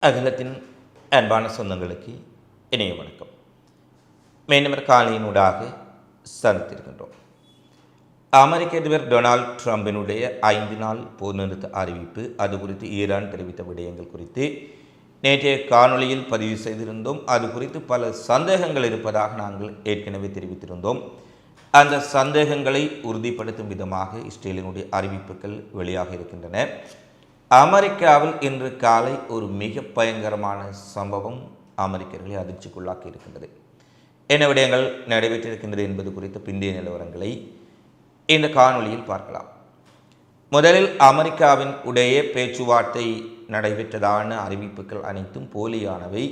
அகிலத்தின் அன்பான சொந்தங்களுக்கு இணைய வணக்கம். மீண்டும் காலையினூடாக சந்தித்திருக்கின்றோம். அமெரிக்க அதிபர் டொனால்ட் ட்ரம்பினுடைய 5 நாள் போர் நிறுத்த அறிவிப்பு, அது குறித்து ஈரான் தெரிவித்த விடயங்கள் குறித்து நேற்றைய காணொளியில் பதிவு செய்திருந்தோம். அது குறித்து பல சந்தேகங்கள் இருப்பதாக நாங்கள் ஏற்கனவே தெரிவித்திருந்தோம். அந்த சந்தேகங்களை உறுதிப்படுத்தும் விதமாக இஸ்ரேலினுடைய அறிவிப்புகள் வெளியாக இருக்கின்றன. அமெரிக்காவில் இன்று காலை ஒரு மிக பயங்கரமான சம்பவம் அமெரிக்கர்களை அதிர்ச்சிக்குள்ளாக்கி இருக்கின்றது. என்ன விடயங்கள் நடைபெற்றிருக்கின்றது என்பது குறித்த பிந்தைய நிலவரங்களை இந்த காணொளியில் பார்க்கலாம். முதலில் அமெரிக்காவின் உடைய பேச்சுவார்த்தை நடைபெற்றதான அறிவிப்புகள் அனைத்தும் போலியானவை,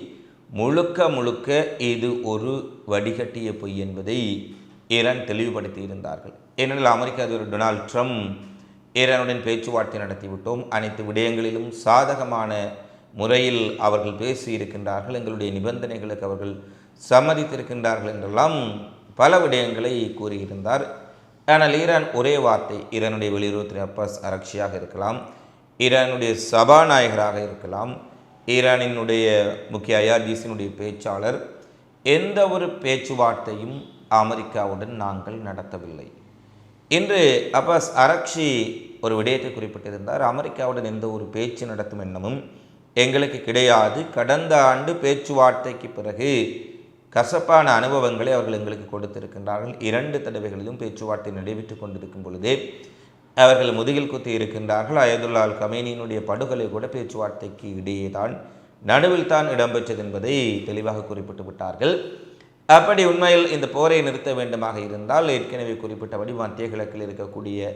முழுக்க இது ஒரு வடிகட்டிய பொய் என்பதை ஈரான் தெளிவுபடுத்தி இருந்தார்கள். ஏனெனில் அமெரிக்க அதிபர் டொனால்ட் ட்ரம்ப் ஈரானுடன் பேச்சுவார்த்தை நடத்திவிட்டோம், அனைத்து விடயங்களிலும் சாதகமான முறையில் அவர்கள் பேசியிருக்கின்றார்கள், எங்களுடைய நிபந்தனைகளுக்கு அவர்கள் சம்மதித்திருக்கின்றார்கள் என்றெல்லாம் பல விடயங்களை கூறியிருந்தார். ஆனால் ஈரான் ஒரே வார்த்தை, ஈரானுடைய வெளியுறவுத்துறை அப்பாஸ் அரக்ஷியாக இருக்கலாம், ஈரானுடைய சபாநாயகராக இருக்கலாம், ஈரானினுடைய முக்கிய ஐஆர்ஜிசியினுடைய பேச்சாளர், எந்த ஒரு பேச்சுவார்த்தையும் அமெரிக்காவுடன் நாங்கள் நடத்தவில்லை. இன்று அப்பாஸ் அரக்ஷி ஒரு விடயத்தை குறிப்பிட்டிருந்தார். அமெரிக்காவுடன் எந்த ஒரு பேச்சு நடத்தும் எண்ணமும் எங்களுக்கு கிடையாது. கடந்த ஆண்டு பேச்சுவார்த்தைக்கு பிறகு கசப்பான அனுபவங்களை அவர்கள் எங்களுக்கு கொடுத்திருக்கின்றார்கள். 2 தடவைகளிலும் பேச்சுவார்த்தை நடைபெற்று கொண்டிருக்கும் பொழுதே அவர்கள் முதுகில் குத்தி இருக்கின்றார்கள். அயதுல்லா அல் கமேனியினுடைய படுகொலை கூட பேச்சுவார்த்தைக்கு இடையே தான், நடுவில் தான் இடம்பெற்றது என்பதை தெளிவாக குறிப்பிட்டு விட்டார்கள். அப்படி உண்மையில் இந்த போரை நிறுத்த வேண்டுமாக இருந்தால் ஏற்கனவே குறிப்பிட்டபடி மத்திய கிழக்கில் இருக்கக்கூடிய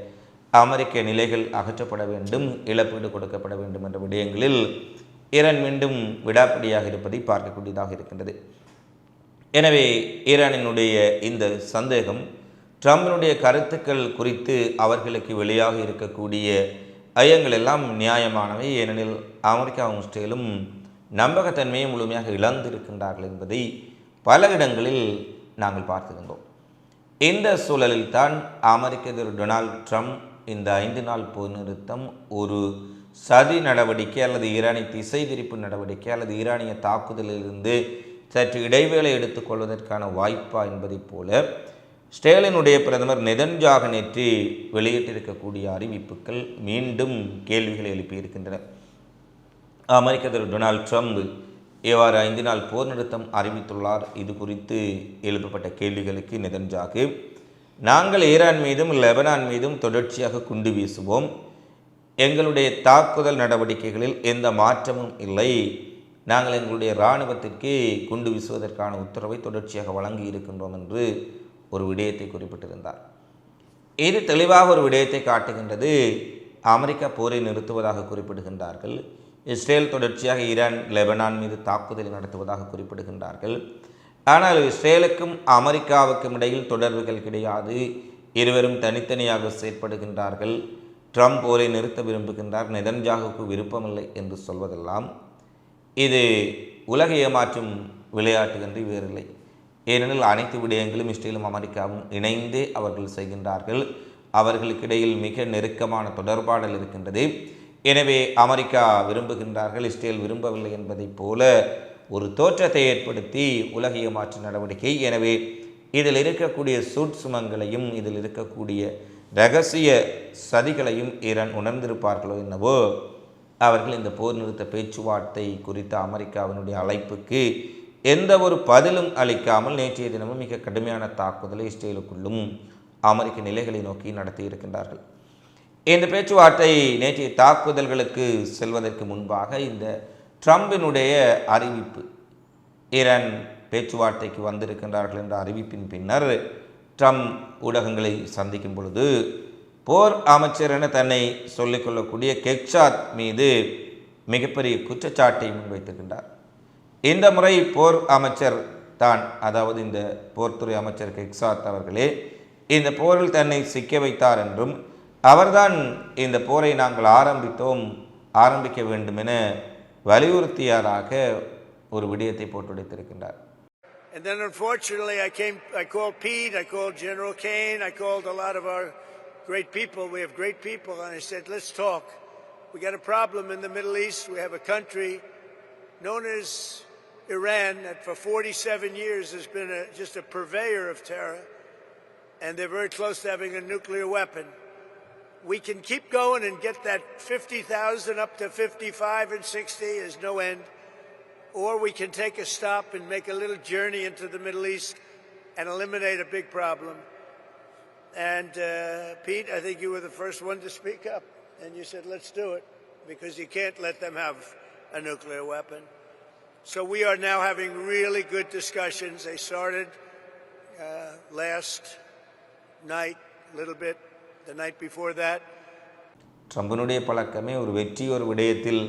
அமெரிக்க நிலைகள் அகற்றப்பட வேண்டும், இழப்பீடு கொடுக்கப்பட வேண்டும் என்ற விடயங்களில் ஈரான் மீண்டும் விடாப்பிடியாக இருப்பதை பார்க்கக்கூடியதாக இருக்கின்றது. எனவே ஈரானினுடைய இந்த சந்தேகம், ட்ரம்பினுடைய கருத்துக்கள் குறித்து அவர்களுக்கு வெளியாக இருக்கக்கூடிய ஐயங்கள் எல்லாம் நியாயமானவை. ஏனெனில் அமெரிக்காவும் இஸ்ரேலும் நம்பகத்தன்மையை முழுமையாக இழந்திருக்கின்றார்கள் என்பதை பல இடங்களில் நாங்கள் பார்த்திருந்தோம். இந்த சூழலில் தான் அமெரிக்க அதிபர் டொனால்ட் ட்ரம்ப் இந்த 5 நாள் போர் நிறுத்தம் ஒரு சதி நடவடிக்கை அல்லது ஈரானிய திசை திருப்பு நடவடிக்கை அல்லது ஈரானிய தாக்குதலிலிருந்து சற்று இடைவேளை எடுத்துக்கொள்வதற்கான வாய்ப்பா என்பதைப் போல இஸ்ரேலினுடைய பிரதமர் நெதன்யாகு நேற்று வெளியிட்டிருக்கக்கூடிய அறிவிப்புகள் மீண்டும் கேள்விகளை எழுப்பியிருக்கின்றன. அமெரிக்க அதிபர் டொனால்ட் ட்ரம்ப் இவ்வாறு 5 நாள் போர் நிறுத்தம் அறிவித்துள்ளார். இது குறித்து எழுப்பப்பட்ட கேள்விகளுக்கு நெதன்யாகு, நாங்கள் ஈரான் மீதும் லெபனான் மீதும் தொடர்ச்சியாக குண்டு வீசுவோம், எங்களுடைய தாக்குதல் நடவடிக்கைகளில் எந்த மாற்றமும் இல்லை, நாங்கள் எங்களுடைய இராணுவத்திற்கு குண்டு வீசுவதற்கான உத்தரவை தொடர்ச்சியாக வழங்கி இருக்கின்றோம் என்று ஒரு விடயத்தை குறிப்பிட்டிருந்தார். இது தெளிவாக ஒரு விடயத்தை காட்டுகின்றது. அமெரிக்கா போரை நிறுத்துவதாக குறிப்பிடுகின்றார்கள், இஸ்ரேல் தொடர்ச்சியாக ஈரான் லெபனான் மீது தாக்குதலை நடத்துவதாக குறிப்பிடுகின்றார்கள். ஆனால் இஸ்ரேலுக்கும் அமெரிக்காவுக்கும் இடையில் தொடர்புகள் கிடையாது, இருவரும் தனித்தனியாக செயற்படுகின்றார்கள், ட்ரம்ப் போரை நிறுத்த விரும்புகின்றார், நெதன்யாகுவுக்கு விருப்பமில்லை என்று சொல்வதெல்லாம் இது உலகை ஏமாற்றும் விளையாட்டு என்று வேறில்லை. ஏனெனில் அனைத்து விடயங்களும் இஸ்ரேலும் அமெரிக்காவும் இணைந்தே அவர்கள் செய்கின்றார்கள். அவர்களுக்கிடையில் மிக நெருக்கமான தொடர்பாடல் இருக்கின்றது. எனவே அமெரிக்கா விரும்புகின்றார்கள், இஸ்ரேல் விரும்பவில்லை என்பதைப் போல ஒரு தோற்றத்தை ஏற்படுத்தி உலகைய மாற்று நடவடிக்கை. எனவே இதில் இருக்கக்கூடிய சூட்சுமங்களையும் இதில் இருக்கக்கூடிய இரகசிய சதிகளையும் ஈரான் உணர்ந்திருப்பார்களோ என்னவோ, அவர்கள் இந்த போர் நிறுத்த பேச்சுவார்த்தை குறித்த அமெரிக்காவினுடைய அழைப்புக்கு எந்த ஒரு பதிலும் அளிக்காமல் நேற்றைய தினமும் மிக கடுமையான தாக்குதலை இஸ்ரேலுக்குள்ளும் அமெரிக்க நிலைகளை நோக்கி நடத்தி இருக்கின்றார்கள். இந்த பேச்சுவார்த்தை நேற்றைய தாக்குதல்களுக்கு செல்வதற்கு முன்பாக இந்த ட்ரம்பினுடைய அறிவிப்பு, ஈரான் பேச்சுவார்த்தைக்கு வந்திருக்கின்றார்கள் என்ற அறிவிப்பின் பின்னர் ட்ரம்ப் ஊடகங்களை சந்திக்கும் பொழுது போர் அமைச்சர் என தன்னை சொல்லிக்கொள்ளக்கூடிய கெக்சாத் மீது மிகப்பெரிய குற்றச்சாட்டை முன்வைத்திருக்கின்றார். இந்த முறை போர் அமைச்சர் தான், அதாவது இந்த போர்த்துறை அமைச்சர் கெக்சாத் அவர்களே இந்த போரில் தன்னை சிக்க வைத்தார் என்றும், அவர்தான் இந்த போரை நாங்கள் ஆரம்பிக்க வேண்டும் என வலியுறுத்தியாராக ஒரு விடயத்தை போட்டுடைத்திருக்கின்றார். And then unfortunately I called Pete, I called General Kane, I called a lot of our great people. We have great people, and I said, let's talk. We got a problem in the Middle East. We have a country known as Iran, that for 47 years has been just a purveyor of terror, and they're very close to having a nuclear weapon. We can keep going and get that 50,000 up to 55 and 60 is no end, or we can take a stop and make a little journey into the Middle East and eliminate a big problem. And Pete, I think you were the first one to speak up, and you said, let's do it, because you can't let them have a nuclear weapon. So we are now having really good discussions. They started last night, a little bit, the night before that. ட்ரம்பினுடைய பழக்கமே ஒரு வெற்றி ஒரு விடயத்தில்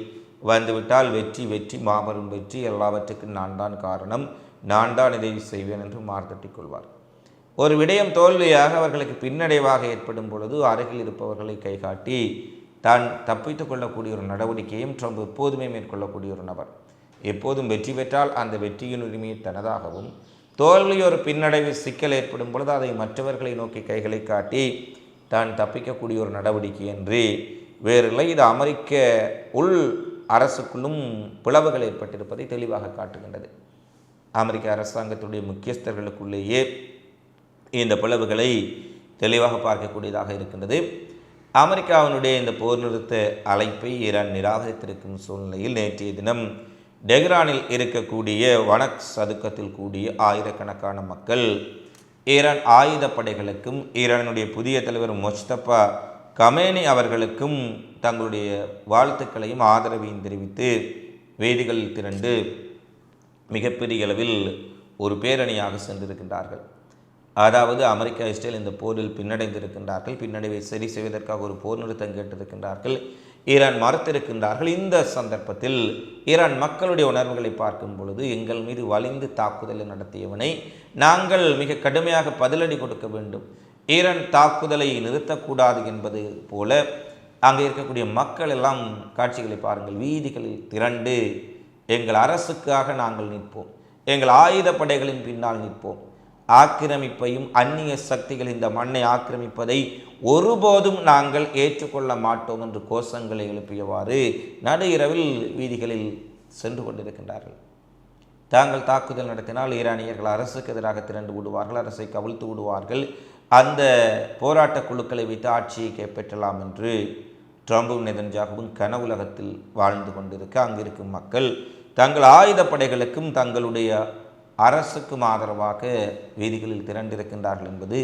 வந்துவிட்டால் வெற்றி மாபெரும் வெற்றி, எல்லாவற்றுக்கும் நான் தான் காரணம், நான் தான் இதை செய்வேன் என்று மார்த்தட்டிக் கொள்வார். ஒரு விடயம் தோல்வியாக அவர்களுக்கு பின்னடைவாக ஏற்படும் பொழுது அருகில் இருப்பவர்களை கைகாட்டி தான் தப்பித்துக் கொள்ளக்கூடிய ஒரு நடவடிக்கையும் ட்ரம்ப் எப்போதுமே மேற்கொள்ளக்கூடிய ஒரு நபர். எப்போதும் வெற்றி பெற்றால் அந்த வெற்றியின் உரிமையை தனதாகவும், தோல்வி ஒரு பின்னடைவு சிக்கல் ஏற்படும் பொழுது அதை மற்றவர்களை நோக்கி கைகளை காட்டி தான் தப்பிக்கக்கூடிய ஒரு நடவடிக்கை என்று வேறில்லை. இது அமெரிக்க உள் அரசுக்குள்ளும் பிளவுகள் ஏற்பட்டிருப்பதை தெளிவாக காட்டுகின்றது. அமெரிக்க அரசாங்கத்துடைய முக்கியஸ்தர்களுக்குள்ளேயே இந்த பிளவுகளை தெளிவாக பார்க்கக்கூடியதாக இருக்கின்றது. அமெரிக்காவினுடைய இந்த போர் நிறுத்த அழைப்பை ஈரான் நிராகரித்திருக்கும் சூழ்நிலையில் நேற்றைய தினம் டெஹ்ரானில் இருக்கக்கூடிய வனக் சதுக்கத்தில் கூடிய ஆயிரக்கணக்கான மக்கள் ஈரான் ஆயுதப்படைகளுக்கும் ஈரானுடைய புதிய தலைவர் முஸ்தபா கமேனி அவர்களுக்கும் தங்களுடைய வாழ்த்துக்களையும் ஆதரவையும் தெரிவித்து வீதிகளில் திரண்டு மிகப்பெரிய அளவில் ஒரு பேரணியாக சென்றிருக்கின்றார்கள். அதாவது அமெரிக்கா இஸ்ரேல் இந்த போரில் பின்னடைந்திருக்கின்றார்கள், பின்னடைவை சரி செய்வதற்காக ஒரு போர் நிறுத்தம் கேட்டிருக்கின்றார்கள், ஈரான் மறுத்திருக்கின்றார்கள். இந்த சந்தர்ப்பத்தில் ஈரான் மக்களுடைய உணர்வுகளை பார்க்கும் பொழுது எங்கள் மீது வலிந்து தாக்குதலை நடத்தியவனை நாங்கள் மிக கடுமையாக பதிலடி கொடுக்க வேண்டும், ஈரான் தாக்குதலை நிறுத்தக்கூடாது என்பது போல அங்கே இருக்கக்கூடிய மக்கள் எல்லாம் காட்சிகளை பாருங்கள், வீதிகளில் திரண்டு எங்கள் அரசுக்காக நாங்கள் நிற்போம், எங்கள் ஆயுதப்படைகளின் பின்னால் நிற்போம், ஆக்கிரமிப்பையும் அந்நிய சக்திகள் இந்த மண்ணை ஆக்கிரமிப்பதை ஒருபோதும் நாங்கள் ஏற்றுக்கொள்ள மாட்டோம் என்று கோஷங்களை எழுப்பியவாறு நடு இரவில் வீதிகளில் சென்று கொண்டிருக்கின்றார்கள். தாங்கள் தாக்குதல் நடத்தினால் ஈரானியர்கள் அரசுக்கு எதிராக திரண்டு விடுவார்கள், அரசை கவிழ்த்து விடுவார்கள், அந்த போராட்ட குழுக்களை வைத்து ஆட்சியை கைப்பற்றலாம் என்று ட்ரம்பும் நெதன்யாகுவும் கனவுலகத்தில் வாழ்ந்து கொண்டிருக்க அங்கிருக்கும் மக்கள் தங்கள் ஆயுதப்படைகளுக்கும் தங்களுடைய அரசுக்கும் ஆதரவாக வீதிகளில் திரண்டிருக்கின்றார்கள் என்பது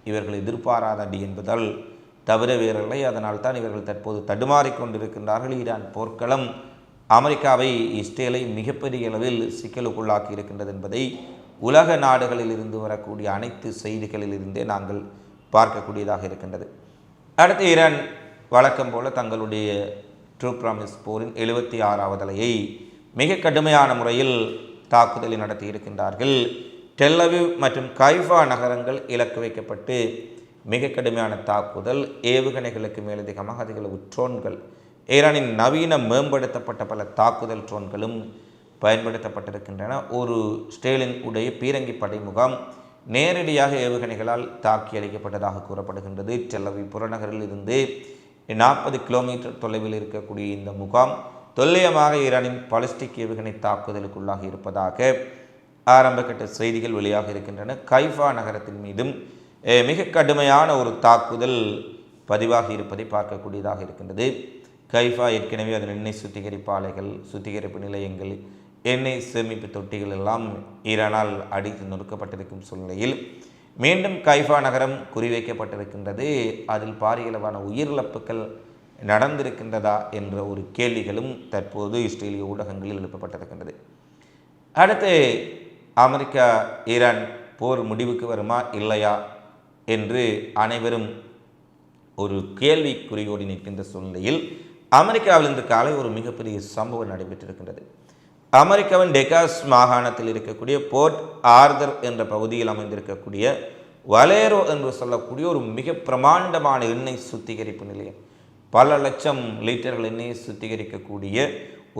இவர்கள் எதிர்பாராத அடி என்பதால் தவிர வேறில்லை. அதனால் தான் இவர்கள் தற்போது தடுமாறிக்கொண்டிருக்கின்றார்கள். ஈரான் போர்க்களம் அமெரிக்காவை இஸ்ரேலை மிகப்பெரிய அளவில் சிக்கலுக்குள்ளாக்கி இருக்கின்றது என்பதை உலக நாடுகளில் இருந்து வரக்கூடிய அனைத்து செய்திகளில் இருந்தே நாங்கள் பார்க்கக்கூடியதாக இருக்கின்றது. அடுத்து ஈரான் வழக்கம் போல தங்களுடைய ட்ரூ ப்ராமிஸ் போரின் 76வது அலையை மிக கடுமையான முறையில் தாக்குதலை நடத்தி இருக்கின்றார்கள். டெல் அவீவ் மற்றும் கைஃபா நகரங்கள் இலக்கு வைக்கப்பட்டு மிக கடுமையான தாக்குதல், ஏவுகணைகளுக்கு மேலதிகமாக அதிகளவு ட்ரோன்கள், ஈரானின் நவீன மேம்படுத்தப்பட்ட பல தாக்குதல் ட்ரோன்களும் பயன்படுத்தப்பட்டிருக்கின்றன. ஒரு ஸ்டேலின் உடைய பீரங்கி படை முகாம் நேரடியாக ஏவுகணைகளால் தாக்கி அளிக்கப்பட்டதாக கூறப்படுகின்றது. டெல் அவீவ் புறநகரில் இருந்து 40 கிலோமீட்டர் தொலைவில் இருக்கக்கூடிய இந்த முகாம் துல்லியமாக ஈரானின் பாலிஸ்டிக் ஏவுகணை தாக்குதலுக்குள்ளாக இருப்பதாக ஆரம்பகட்ட செய்திகள் வெளியாக இருக்கின்றன. கைஃபா நகரத்தின் மீதும் மிக கடுமையான ஒரு தாக்குதல் பதிவாகி இருப்பதை பார்க்கக்கூடியதாக இருக்கின்றது. கைஃபா ஏற்கனவே அதன் எண்ணெய் சுத்திகரிப்பு ஆலைகள், சுத்திகரிப்பு நிலையங்கள், எண்ணெய் சேமிப்பு தொட்டிகள் எல்லாம் ஈரானால் அடித்து நொறுக்கப்பட்டிருக்கும் சூழ்நிலையில் மீண்டும் கைஃபா நகரம் குறிவைக்கப்பட்டிருக்கின்றது. அதில் பாரியளவான உயிரிழப்புகள் நடந்திருக்கின்றதா என்ற ஒரு கேள்விகளும் தற்போது இஸ்ரேலிய ஊடகங்களில் எழுப்பப்பட்டிருக்கின்றது. அடுத்து அமெரிக்கா ஈரான் போர் முடிவுக்கு வருமா இல்லையா என்று அனைவரும் ஒரு கேள்விக்குறியோடு நிற்கின்ற சூழ்நிலையில் அமெரிக்காவில் இன்று காலை ஒரு மிகப்பெரிய சம்பவம் நடைபெற்றிருக்கின்றது. அமெரிக்காவின் டெகாஸ் மாகாணத்தில் இருக்கக்கூடிய போர்ட் ஆர்தர் என்ற பகுதியில் அமைந்திருக்கக்கூடிய வலேரோ என்று சொல்லக்கூடிய ஒரு மிக பிரமாண்டமான எண்ணெய் சுத்திகரிப்பு நிலையம், பல லட்சம் லிட்டர்கள் எண்ணெயை சுத்திகரிக்கக்கூடிய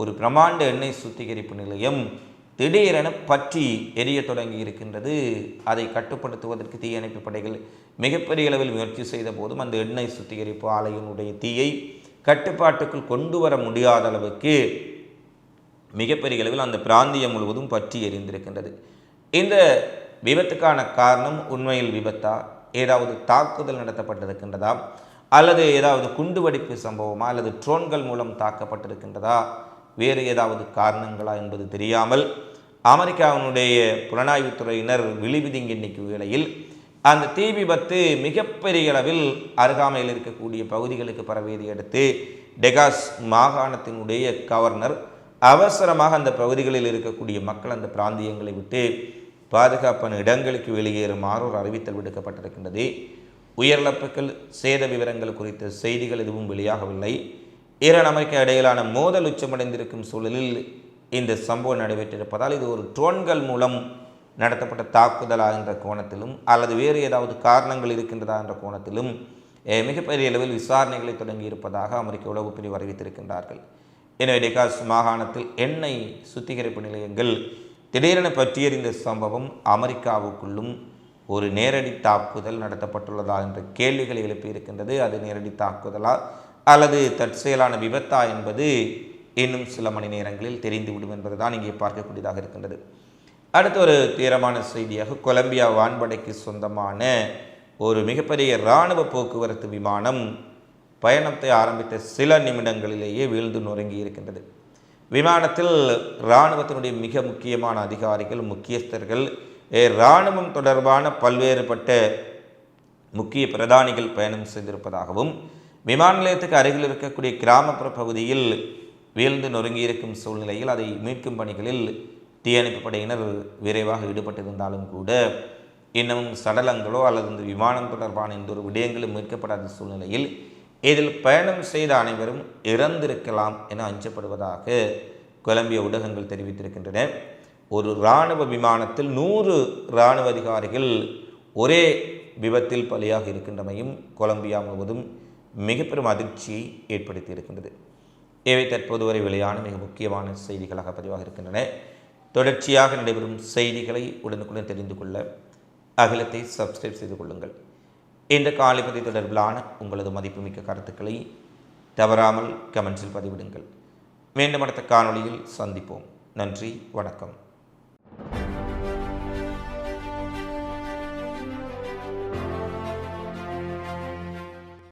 ஒரு பிரமாண்ட எண்ணெய் சுத்திகரிப்பு நிலையம் திடீரென பற்றி எரிய தொடங்கி இருக்கின்றது. அதை கட்டுப்படுத்துவதற்கு தீயணைப்பு படைகள் மிகப்பெரிய அளவில் முயற்சி செய்த போதும் அந்த எண்ணெய் சுத்திகரிப்பு ஆலையினுடைய தீயை கட்டுப்பாட்டுக்குள் கொண்டு வர முடியாத அளவுக்கு மிகப்பெரிய அளவில் அந்த பிராந்தியம் முழுவதும் பற்றி எரிந்திருக்கின்றது. இந்த விபத்துக்கான காரணம் உண்மையில் விபத்தா, ஏதாவது தாக்குதல் நடத்தப்பட்டிருக்கின்றதா, அல்லது ஏதாவது குண்டுவெடிப்பு சம்பவமா, அல்லது ட்ரோன்கள் மூலம் தாக்கப்பட்டிருக்கின்றதா, வேறு ஏதாவது காரணங்களா என்பது தெரியாமல் அமெரிக்காவினுடைய புலனாய்வுத்துறையினர் விழிபிதுங்கி நிற்கும் வேளையில் அந்த தீ விபத்து மிகப்பெரிய அளவில் அருகாமையில் இருக்கக்கூடிய பகுதிகளுக்கு பரவியதை அடுத்து டெகாஸ் மாகாணத்தினுடைய கவர்னர் அவசரமாக அந்த பகுதிகளில் இருக்கக்கூடிய மக்கள் அந்த பிராந்தியங்களை விட்டு பாதுகாப்பான இடங்களுக்கு வெளியேறுமாறு ஒரு அறிவித்தல் விடுக்கப்பட்டிருக்கின்றது. உயிரிழப்புகள் சேத விவரங்கள் குறித்த செய்திகள் எதுவும் வெளியாகவில்லை. ஈரான் அமெரிக்கா இடையிலான மோதல் உச்சமடைந்திருக்கும் சூழலில் இந்த சம்பவம் நடைபெற்றிருப்பதால் இது ஒரு ட்ரோன்கள் மூலம் நடத்தப்பட்ட தாக்குதலா என்ற கோணத்திலும் அல்லது வேறு ஏதாவது காரணங்கள் இருக்கின்றதா என்ற கோணத்திலும் மிகப்பெரிய அளவில் விசாரணைகளை தொடங்கி இருப்பதாக அமெரிக்க உளவு பிரிவு அறிவித்திருக்கின்றார்கள். எனவே டெகாஸ் மாகாணத்தில் எண்ணெய் சுத்திகரிப்பு நிலையங்கள் திடீரென பற்றியறிந்த சம்பவம் அமெரிக்காவுக்குள்ளும் ஒரு நேரடி தாக்குதல் நடத்தப்பட்டுள்ளதா என்ற கேள்விகளை எழுப்பியிருக்கின்றது. அது நேரடி தாக்குதலா அல்லது தற்செயலான விபத்தா என்பது இன்னும் சில மணி நேரங்களில் தெரிந்துவிடும் என்பதுதான் இங்கே பார்க்கக்கூடியதாக இருக்கின்றது. அடுத்த ஒரு தீரமான செய்தியாக கொலம்பியா வான்படைக்கு சொந்தமான ஒரு மிகப்பெரிய இராணுவ போக்குவரத்து விமானம் பயணத்தை ஆரம்பித்த சில நிமிடங்களிலேயே வீழ்ந்து நொறுங்கி இருக்கின்றது. விமானத்தில் இராணுவத்தினுடைய மிக முக்கியமான அதிகாரிகள், முக்கியஸ்தர்கள், இராணுவம் தொடர்பான பல்வேறுபட்ட முக்கிய பிரதானிகள் பயணம் செய்திருப்பதாகவும் விமான நிலையத்துக்கு அருகில் இருக்கக்கூடிய கிராமப்புற பகுதியில் வீழ்ந்து நொறுங்கியிருக்கும் சூழ்நிலையில் அதை மீட்கும் பணிகளில் தீயணைப்பு படையினர் விரைவாக ஈடுபட்டிருந்தாலும் கூட இன்னமும் சடலங்களோ அல்லது இந்த விமானம் தொடர்பான எந்த ஒரு விடயங்களும் மீட்கப்படாத சூழ்நிலையில் இதில் பயணம் செய்த அனைவரும் இறந்திருக்கலாம் என அஞ்சப்படுவதாக கொலம்பிய ஊடகங்கள் தெரிவித்திருக்கின்றன. ஒரு இராணுவ விமானத்தில் 100 இராணுவ அதிகாரிகள் ஒரே விபத்தில் பலியாக இருக்கின்றமையும் கொலம்பியா முழுவதும் மிக பெரும் அதிர்ச்சியை ஏற்படுத்தி இருக்கின்றது. இவை தற்போது வரை வெளியான மிக முக்கியமான செய்திகளாக பதிவாக இருக்கின்றன. தொடர்ச்சியாக நடைபெறும் செய்திகளை உடனுக்குடன் தெரிந்து கொள்ள அகிலத்தை சப்ஸ்கிரைப் செய்து கொள்ளுங்கள். இந்த காலைப்பதி தொடர்பிலான உங்களது மதிப்புமிக்க கருத்துக்களை தவறாமல் கமெண்ட்ஸில் பதிவிடுங்கள். மீண்டும் அடுத்த காணொளியில் சந்திப்போம். நன்றி, வணக்கம்.